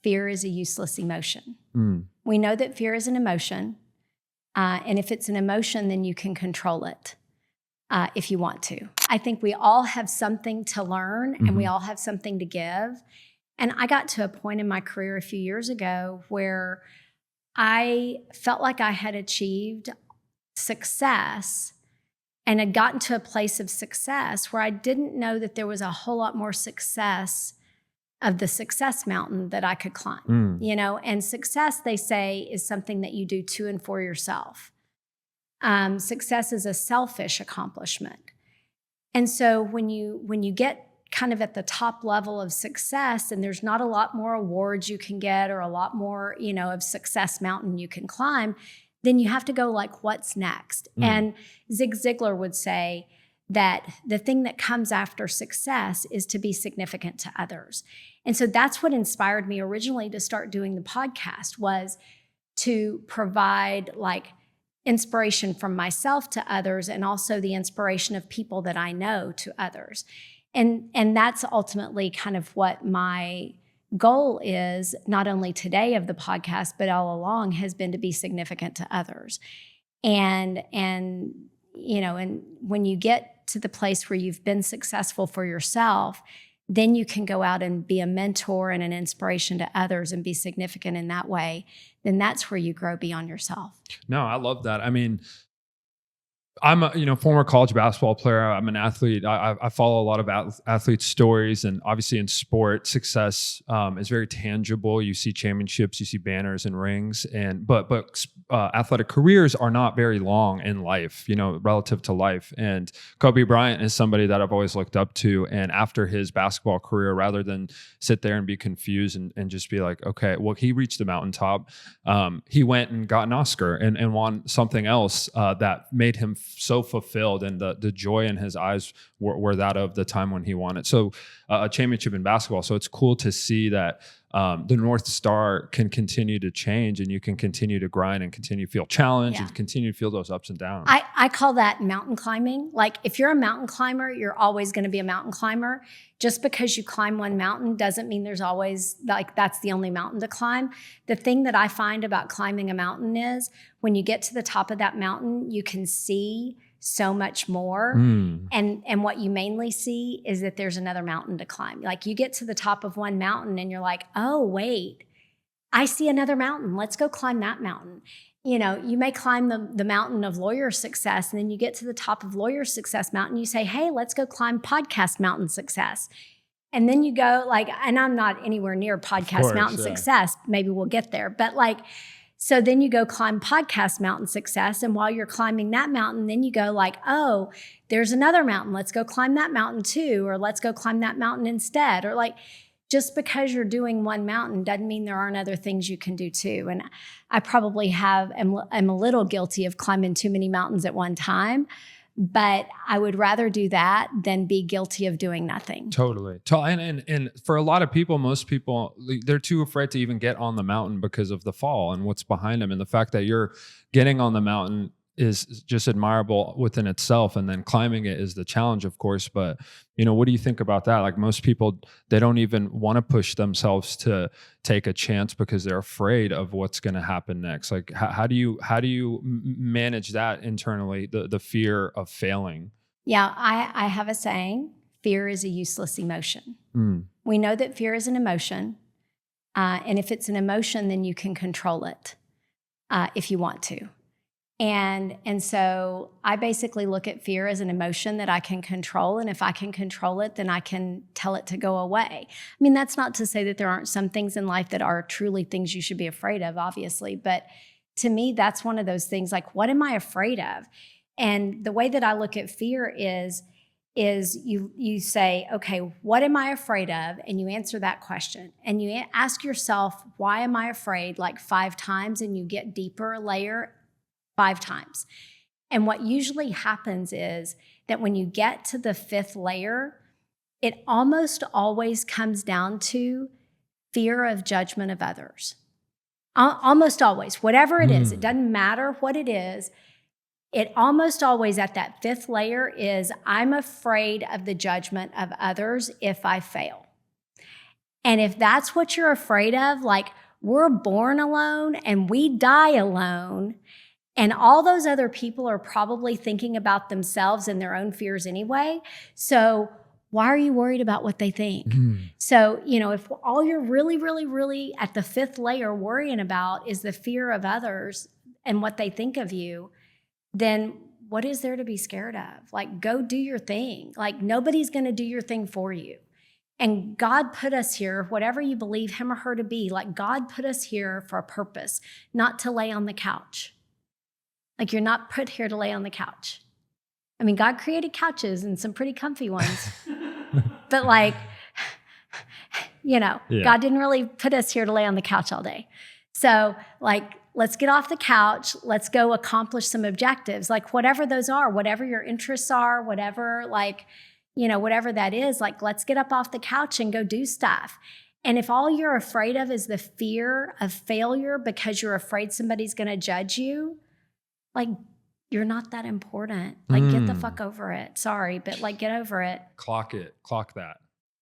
fear is a useless emotion. Mm. We know that fear is an emotion. And if it's an emotion, then you can control it if you want to. I think we all have something to learn and we all have something to give. And I got to a point in my career a few years ago where I felt like I had achieved success and had gotten to a place of success where I didn't know that there was a whole lot more success of the success mountain that I could climb, you know, and success, they say, is something that you do to and for yourself. Success is a selfish accomplishment. And so when you get kind of at the top level of success and there's not a lot more awards you can get or a lot more, you know, of success mountain you can climb, then you have to go like, what's next? And Zig Ziglar would say that the thing that comes after success is to be significant to others. And so that's what inspired me originally to start doing the podcast, was to provide like inspiration from myself to others and also the inspiration of people that I know to others. And that's ultimately kind of what my goal is, not only today of the podcast, but all along has been to be significant to others. And you know, and when you get to the place where you've been successful for yourself, then you can go out and be a mentor and an inspiration to others and be significant in that way. Then that's where you grow beyond yourself. No, I love that. I mean, I'm a former college basketball player. I'm an athlete. I follow a lot of athletes' stories, and obviously in sport, success is very tangible. You see championships, you see banners and rings, but athletic careers are not very long in life, you know, relative to life. And Kobe Bryant is somebody that I've always looked up to. And after his basketball career, rather than sit there and be confused and just be like, okay, well, he reached the mountaintop. He went and got an Oscar and won something else that made him so fulfilled, and the joy in his eyes were that of the time when he won it. So a championship in basketball. So it's cool to see that the North Star can continue to change, and you can continue to grind and continue to feel challenged and continue to feel those ups and downs. I call that mountain climbing. Like if you're a mountain climber, you're always going to be a mountain climber. Just because you climb one mountain doesn't mean there's always like that's the only mountain to climb. The thing that I find about climbing a mountain is when you get to the top of that mountain, you can see so much more. And what you mainly see is that there's another mountain to climb. Like you get to the top of one mountain and you're like, oh, wait, I see another mountain. Let's go climb that mountain. You know, you may climb the mountain of lawyer success, and then you get to the top of lawyer success mountain. You say, hey, let's go climb podcast mountain success. And then you go like, and I'm not anywhere near podcast mountain success. Maybe we'll get there. But like, so then you go climb podcast mountain success. And while you're climbing that mountain, then you go like, oh, there's another mountain. Let's go climb that mountain too. Or let's go climb that mountain instead. Or like, just because you're doing one mountain doesn't mean there aren't other things you can do too. And I probably am a little guilty of climbing too many mountains at one time. But I would rather do that than be guilty of doing nothing. Totally. And for a lot of people, most people, they're too afraid to even get on the mountain because of the fall and what's behind them. And the fact that you're getting on the mountain is just admirable within itself. And then climbing it is the challenge, of course. But, you know, what do you think about that? Like most people, they don't even want to push themselves to take a chance because they're afraid of what's going to happen next. Like, how do you manage that internally, the fear of failing? Yeah, I have a saying, fear is a useless emotion. We know that fear is an emotion. And if it's an emotion, then you can control it if you want to. And so I basically look at fear as an emotion that I can control. And if I can control it, then I can tell it to go away. I mean, that's not to say that there aren't some things in life that are truly things you should be afraid of, obviously. But to me, that's one of those things like, what am I afraid of? And the way that I look at fear is you say, okay, what am I afraid of? And you answer that question. And you ask yourself, why am I afraid? Like 5 times, and you get deeper layer 5 times. And what usually happens is that when you get to the 5th layer, it almost always comes down to fear of judgment of others. Almost always, whatever it is, it doesn't matter what it is. It almost always at that 5th layer is, I'm afraid of the judgment of others if I fail. And if that's what you're afraid of, like we're born alone and we die alone, and all those other people are probably thinking about themselves and their own fears anyway. So why are you worried about what they think? So, if all you're really, really, really at the fifth layer worrying about is the fear of others and what they think of you, then what is there to be scared of? Like, go do your thing. Like, nobody's going to do your thing for you. And God put us here, whatever you believe him or her to be, like God put us here for a purpose, not to lay on the couch. Like, you're not put here to lay on the couch. I mean, God created couches and some pretty comfy ones. But like, God didn't really put us here to lay on the couch all day. So like, let's get off the couch. Let's go accomplish some objectives, like whatever those are, whatever your interests are, whatever whatever that is, like, let's get up off the couch and go do stuff. And if all you're afraid of is the fear of failure because you're afraid somebody's going to judge you, like, you're not that important. Like, get the fuck over it. Sorry, but like, get over it. Clock it. Clock that.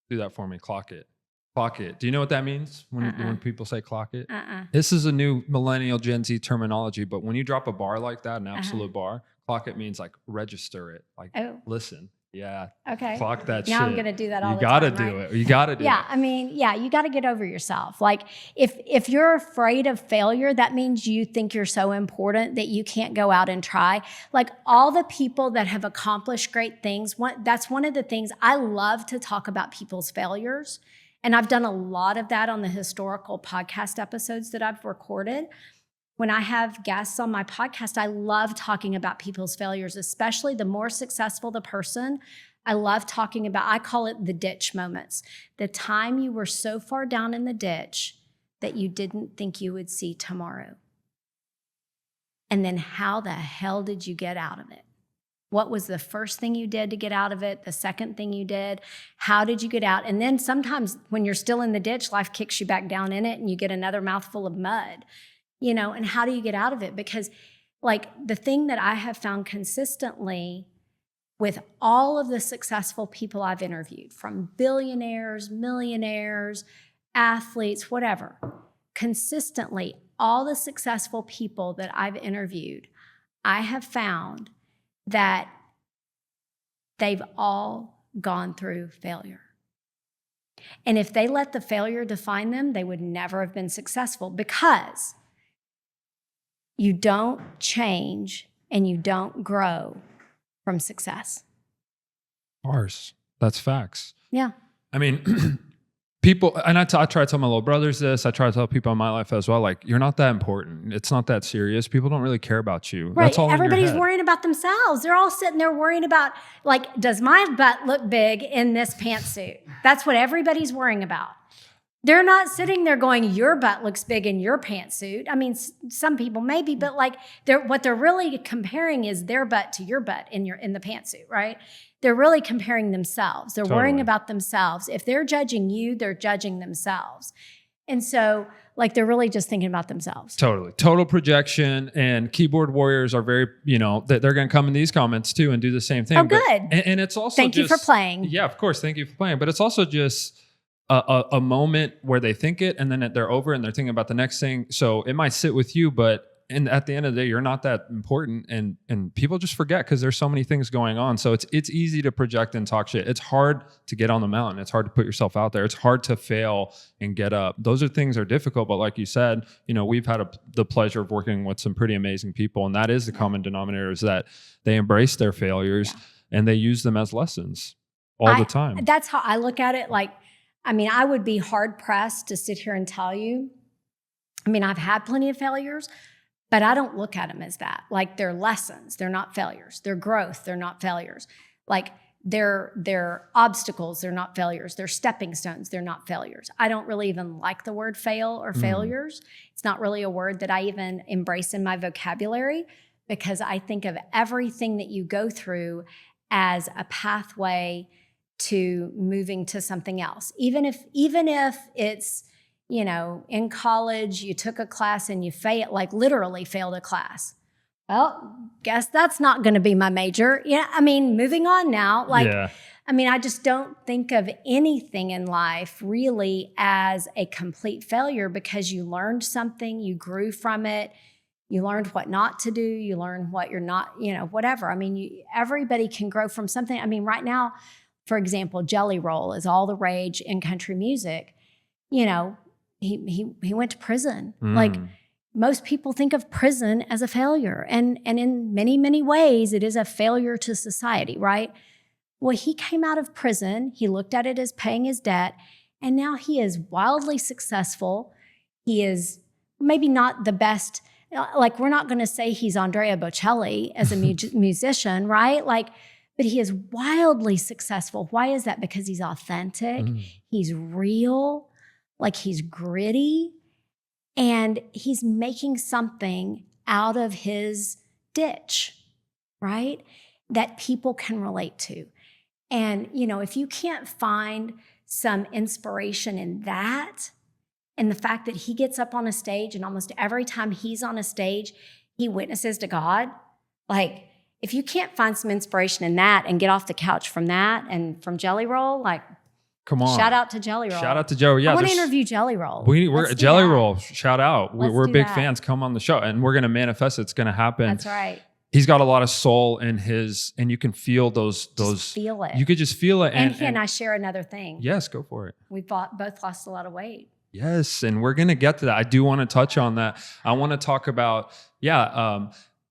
Do that for me. Clock it. Clock it. Do you know what that means when people say clock it? This is a new millennial Gen Z terminology, but when you drop a bar like that, an absolute bar, clock it means like register it. Like, listen. Yeah. Okay. Clock that shit. Now I'm going to do that all the You time. got to do it. You got to do it. Yeah. I mean, you got to get over yourself. Like, if you're afraid of failure, that means you think you're so important that you can't go out and try. Like, all the people that have accomplished great things, that's one of the things I love to talk about, people's failures. And I've done a lot of that on the historical podcast episodes that I've recorded. When I have guests on my podcast, I love talking about people's failures, especially the more successful the person. I love talking about, I call it the ditch moments. The time you were so far down in the ditch that you didn't think you would see tomorrow. And then how the hell did you get out of it? What was the first thing you did to get out of it? The second thing you did? How did you get out? And then sometimes when you're still in the ditch, life kicks you back down in it and you get another mouthful of mud. And how do you get out of it? Because like, the thing that I have found consistently with all of the successful people I've interviewed, from billionaires, millionaires, athletes, whatever, consistently, all the successful people that I've interviewed, I have found that they've all gone through failure. And if they let the failure define them, they would never have been successful, because you don't change and you don't grow from success. Bars. That's facts. Yeah. I mean, people, and I try to tell my little brothers this, I try to tell people in my life as well, like, you're not that important. It's not that serious. People don't really care about you. Right. That's all Everybody's worrying about themselves. They're all sitting there worrying about, like, does my butt look big in this pantsuit? That's what everybody's worrying about. They're not sitting there going, your butt looks big in your pantsuit. I mean, some people maybe, but like, what they're really comparing is their butt to your butt in the pantsuit, right? They're really comparing themselves. They're worrying about themselves. If they're judging you, they're judging themselves. And so, like, they're really just thinking about themselves. Totally. Total projection. And keyboard warriors are very, they're going to come in these comments too and do the same thing. Oh, good. And it's also Thank you for playing. Yeah, of course. Thank you for playing. But it's also just a moment where they think it and then they're over and they're thinking about the next thing. So it might sit with you, but at the end of the day, you're not that important, and people just forget because there's so many things going on. So it's easy to project and talk shit. It's hard to get on the mountain. It's hard to put yourself out there. It's hard to fail and get up. Those are things that are difficult. But like you said, we've had the pleasure of working with some pretty amazing people, and that is the common denominator, is that they embrace their failures and they use them as lessons all the time. That's how I look at it. Like, I mean, I would be hard pressed to sit here and tell you. I mean, I've had plenty of failures, but I don't look at them as that. Like, they're lessons. They're not failures. They're growth. They're not failures. Like, they're obstacles. They're not failures. They're stepping stones. They're not failures. I don't really even like the word fail or failures. It's not really a word that I even embrace in my vocabulary, because I think of everything that you go through as a pathway to moving to something else. Even if it's, in college, you took a class and you literally failed a class. well, guess that's not going to be my major. Yeah, I mean, moving on now. Like, Yeah. I mean, I just don't think of anything in life really as a complete failure because you learned something, you grew from it, you learned what not to do, you learned what you're not, whatever. I mean, everybody can grow from something. I mean, right now, for example, Jelly Roll is all the rage in country music. He went to prison. Like, most people think of prison as a failure. And in many, many ways, it is a failure to society, right? Well, he came out of prison. He looked at it as paying his debt. And now he is wildly successful. He is maybe not the best. Like, we're not going to say he's Andrea Bocelli as a musician, right? Like, but he is wildly successful. Why is that? Because he's authentic. He's real. Like, he's gritty. And he's making something out of his ditch, right? That people can relate to. And, if you can't find some inspiration in that, and the fact that he gets up on a stage and almost every time he's on a stage, he witnesses to God. Like, if you can't find some inspiration in that and get off the couch from that and from Jelly Roll, like, come on. Shout out to Jelly Roll. Shout out to Joe. Yeah, I want to interview Jelly Roll. We're Jelly Roll. Shout out. We're big that. fans. Come on the show, and we're gonna manifest. It's gonna happen. That's right. He's got a lot of soul in his, and you can feel those. Just feel it. You could just feel it. And I share another thing. Yes, go for it. We both lost a lot of weight. Yes, and we're gonna get to that. I do want to touch on that. I want to talk about,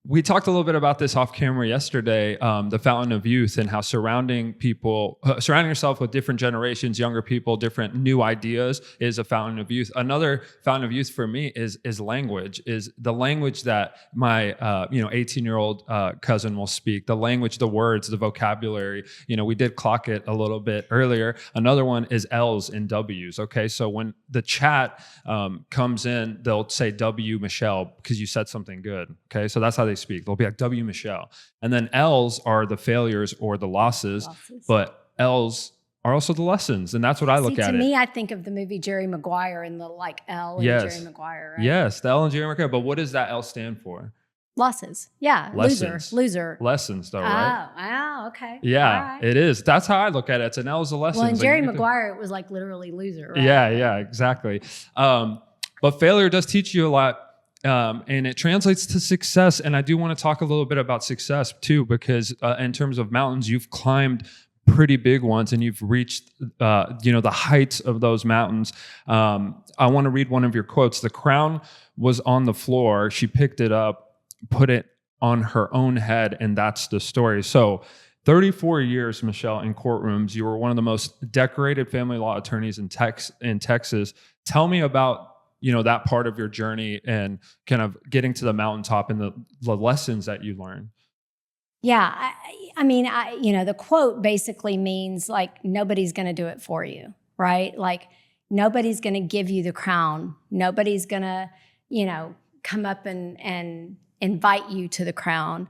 we talked a little bit about this off camera yesterday, the fountain of youth, and how surrounding yourself with different generations, younger people, different new ideas is a fountain of youth. Another fountain of youth for me is language, is the language that my 18-year-old cousin will speak, the language, the words, the vocabulary. We did clock it a little bit earlier. Another one is L's and W's. Okay, so when the chat comes in, they'll say W Michelle because you said something good. Okay, so that's how they speak. They'll be like, W Michelle. And then L's are the failures or the losses. But L's are also the lessons. And that's what I look at. To me, I think of the movie Jerry Maguire and the L and Jerry Maguire. Right? Yes, the L and Jerry Maguire. But what does that L stand for? Losses. Yeah. Lessons. Loser. Lessons though, right? Oh, okay. Yeah, right. It is. That's how I look at it. It's an L is a lesson. Well, in Jerry Maguire, it was like literally loser, right? Yeah, exactly. But failure does teach you a lot. And it translates to success. And I do want to talk a little bit about success too, because in terms of mountains, you've climbed pretty big ones and you've reached, the heights of those mountains. I want to read one of your quotes. The crown was on the floor. She picked it up, put it on her own head, and that's the story. So 34 years, Michelle, in courtrooms. You were one of the most decorated family law attorneys in Texas. Tell me about that part of your journey and kind of getting to the mountaintop and the lessons that you learned. Yeah. I mean, the quote basically means like, nobody's going to do it for you, right? Like, nobody's going to give you the crown. Nobody's going to, come up and invite you to the crown.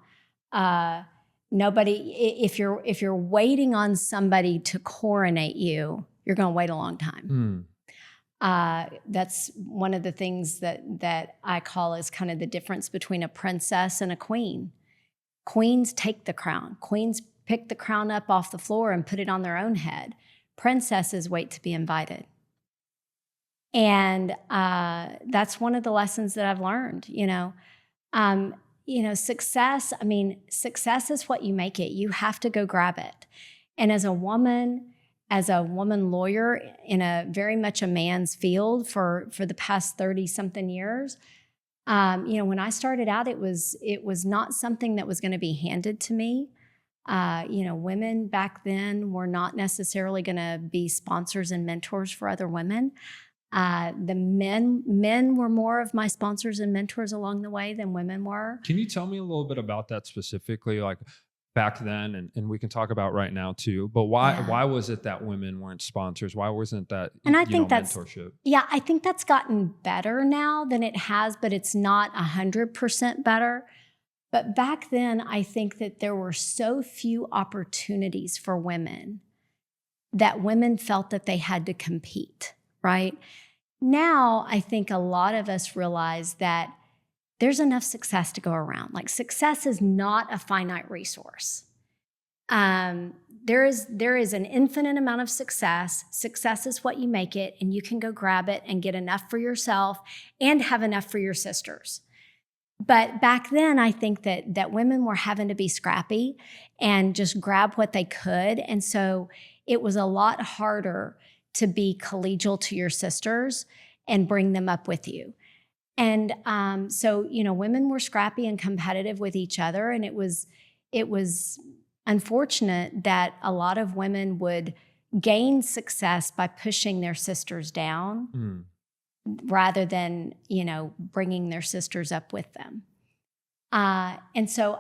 If you're waiting on somebody to coronate you, you're going to wait a long time. That's one of the things that I call is kind of the difference between a princess and a queen. Queens take the crown. Queens pick the crown up off the floor and put it on their own head. Princesses wait to be invited. And that's one of the lessons that I've learned, success, success is what you make it. You have to go grab it. And as a woman lawyer in a very much a man's field for the past 30 something years, when I started out, it was not something that was going to be handed to me. Women back then were not necessarily going to be sponsors and mentors for other women. The men were more of my sponsors and mentors along the way than women were. Can you tell me a little bit about that specifically? Like, back then, and we can talk about right now too, but why was it that women weren't sponsors? Why wasn't that mentorship? I think that's gotten better now than it has, but it's not 100% better. But back then, I think that there were so few opportunities for women that women felt that they had to compete, right? Now, I think a lot of us realize that there's enough success to go around. Like, success is not a finite resource. There is an infinite amount of success. Success is what you make it, and you can go grab it and get enough for yourself and have enough for your sisters. But back then, I think that women were having to be scrappy and just grab what they could. And so it was a lot harder to be collegial to your sisters and bring them up with you. And so, women were scrappy and competitive with each other. And it was unfortunate that a lot of women would gain success by pushing their sisters down rather than, bringing their sisters up with them. And so,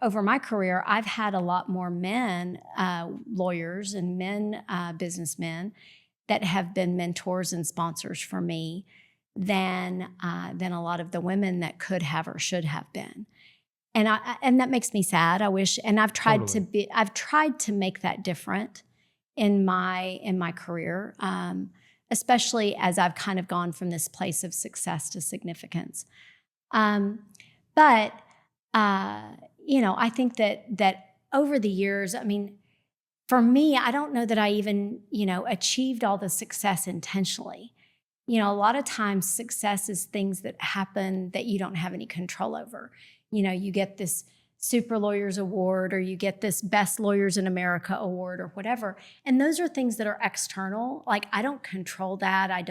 over my career, I've had a lot more men lawyers and men businessmen that have been mentors and sponsors for me than a lot of the women that could have or should have been. And that makes me sad. I wish, and I've tried to make that different in my career, especially as I've kind of gone from this place of success to significance. But I think that over the years, for me, I don't know that I even, achieved all the success intentionally. A lot of times success is things that happen that you don't have any control over. You get this Super Lawyers Award, or you get this Best Lawyers in America Award, or whatever. And those are things that are external. Like, I don't control that.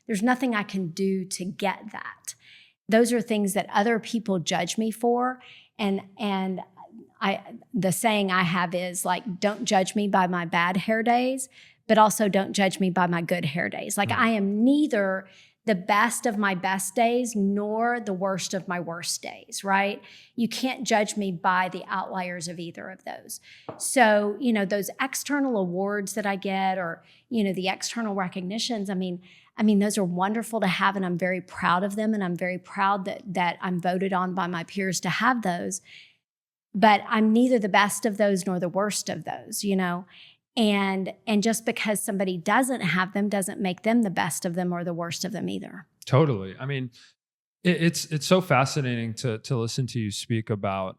There's nothing I can do to get that. Those are things that other people judge me for. And the saying I have is, like, don't judge me by my bad hair days, but also don't judge me by my good hair days. Like, I am neither the best of my best days nor the worst of my worst days, right? You can't judge me by the outliers of either of those. So, those external awards that I get, or, the external recognitions, those are wonderful to have, and I'm very proud of them, and I'm very proud that I'm voted on by my peers to have those. But I'm neither the best of those nor the worst of those, And just because somebody doesn't have them doesn't make them the best of them or the worst of them either. Totally. It's so fascinating to listen to you speak about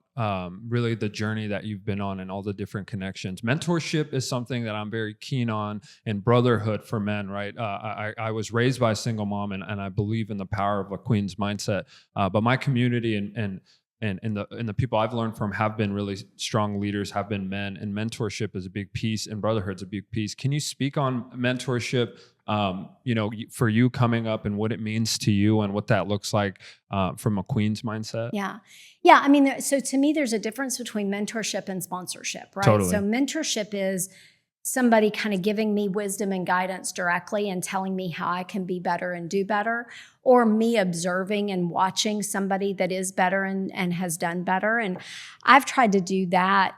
really the journey that you've been on and all the different connections. Mentorship is something that I'm very keen on, and brotherhood for men, right? I was raised by a single mom, and I believe in the power of a queen's mindset. But my community and the people I've learned from have been really strong leaders, have been men, and mentorship is a big piece, and brotherhood's a big piece. Can you speak on mentorship, for you coming up, and what it means to you and what that looks like from a queen's mindset? Yeah. So to me, there's a difference between mentorship and sponsorship, right? Totally. So mentorship is somebody kind of giving me wisdom and guidance directly and telling me how I can be better and do better, or me observing and watching somebody that is better and has done better. And I've tried to do that,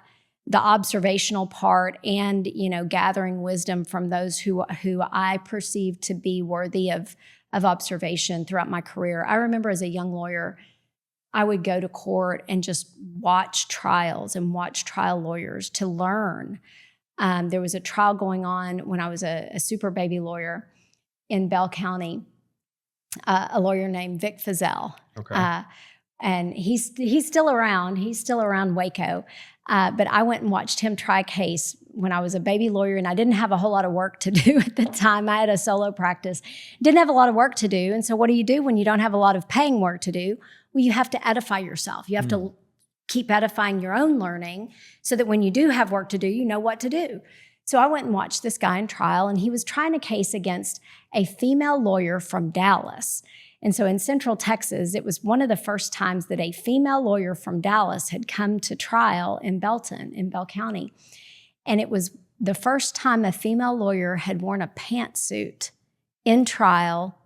the observational part, and, gathering wisdom from those who I perceive to be worthy of observation throughout my career. I remember as a young lawyer, I would go to court and just watch trials and watch trial lawyers to learn. There was a trial going on when I was a super baby lawyer in Bell County, a lawyer named Vic Fazell. Okay. And he's still around. He's still around Waco. But I went and watched him try a case when I was a baby lawyer, and I didn't have a whole lot of work to do at the time. I had a solo practice. Didn't have a lot of work to do. And so what do you do when you don't have a lot of paying work to do? Well, you have to edify yourself. You have to keep edifying your own learning so that when you do have work to do, you know what to do. So I went and watched this guy in trial, and he was trying a case against a female lawyer from Dallas. And so in Central Texas, it was one of the first times that a female lawyer from Dallas had come to trial in Belton, in Bell County. And it was the first time a female lawyer had worn a pantsuit in trial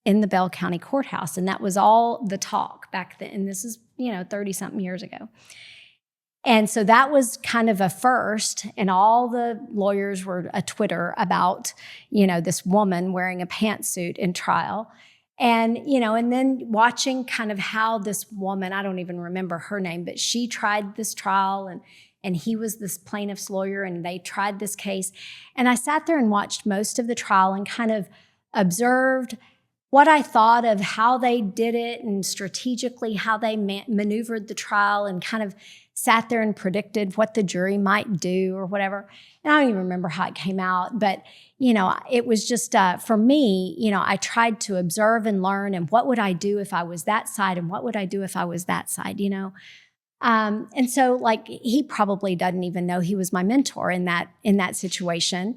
in the Bell County courthouse. And that was all the talk back then. And this is, 30-something years ago. And so that was kind of a first, and all the lawyers were a Twitter about, this woman wearing a pantsuit in trial. And, and then watching kind of how this woman, I don't even remember her name, but she tried this trial, and he was this plaintiff's lawyer, and they tried this case. And I sat there and watched most of the trial and kind of observed what I thought of how they did it and strategically how they maneuvered the trial and kind of sat there and predicted what the jury might do or whatever. And I don't even remember how it came out, but, it was just, for me, I tried to observe and learn, and what would I do if I was that side, and what would I do if I was that side, And so like, he probably doesn't even know he was my mentor in that situation.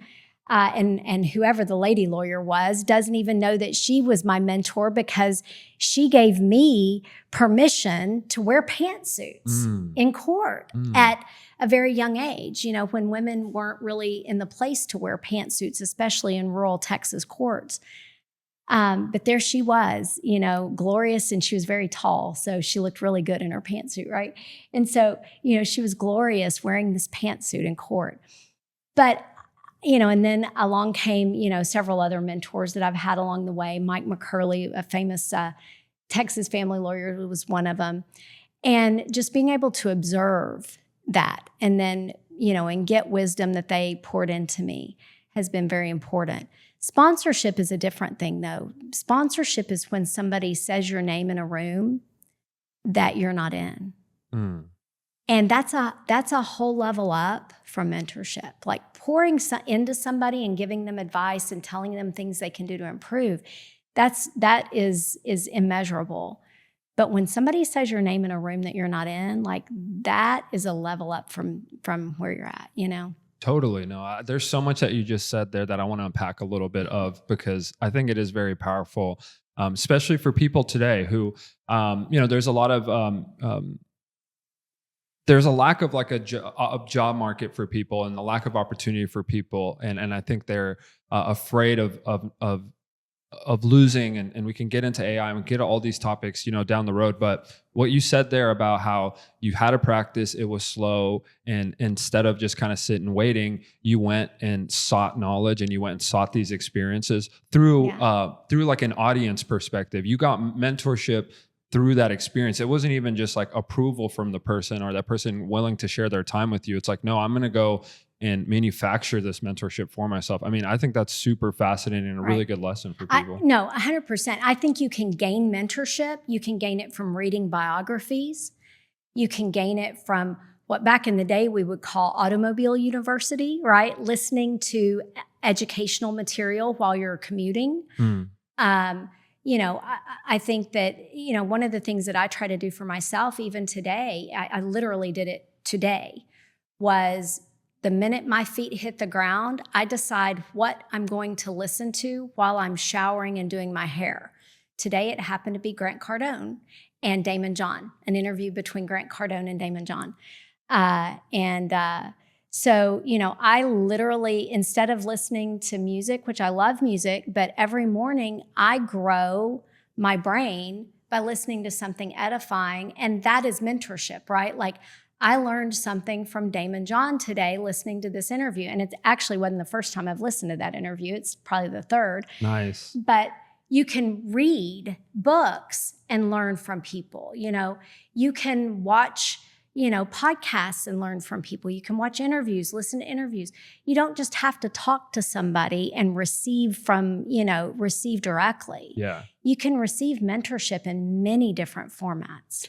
And whoever the lady lawyer was doesn't even know that she was my mentor, because she gave me permission to wear pantsuits in court at a very young age, when women weren't really in the place to wear pantsuits, especially in rural Texas courts. But there she was, glorious, and she was very tall. So she looked really good in her pantsuit, right? And so, she was glorious wearing this pantsuit in court. But and then along came, several other mentors that I've had along the way. Mike McCurley, a famous Texas family lawyer, who was one of them. And just being able to observe that and then, and get wisdom that they poured into me has been very important. Sponsorship is a different thing, though. Sponsorship is when somebody says your name in a room that you're not in. And that's a whole level up from mentorship. Like pouring into somebody and giving them advice and telling them things they can do to improve, that is immeasurable. But when somebody says your name in a room that you're not in, like that is a level up from where you're at, Totally. No, there's so much that you just said there that I want to unpack a little bit of, because I think it is very powerful, especially for people today who, there's a lot of, there's a lack of like a job market for people, and a lack of opportunity for people. And I think they're afraid of losing, and we can get into AI and get all these topics, down the road. But what you said there about how you had a practice, it was slow, and instead of just kind of sitting waiting, you went and sought knowledge, and you went and sought these experiences through like an audience perspective. You got mentorship through that experience. It wasn't even just like approval from the person, or that person willing to share their time with you. It's like, no, I'm going to go and manufacture this mentorship for myself. I mean, I think that's super fascinating and a really good lesson for people. No, 100%. I think you can gain mentorship. You can gain it from reading biographies. You can gain it from what back in the day we would call automobile university, right? Listening to educational material while you're commuting. I think that, one of the things that I try to do for myself, even today, I literally did it today, was the minute my feet hit the ground, I decide what I'm going to listen to while I'm showering and doing my hair. Today, it happened to be Grant Cardone and Damon John, an interview between Grant Cardone and Damon John. So, I literally, instead of listening to music, which I love music, but every morning I grow my brain by listening to something edifying. And that is mentorship, right? Like I learned something from Damon John today listening to this interview. And it actually wasn't the first time I've listened to that interview. It's probably the third. Nice. But you can read books and learn from people. You can watch podcasts and learn from people. You can watch interviews, listen to interviews. You don't just have to talk to somebody and receive directly. Yeah. You can receive mentorship in many different formats.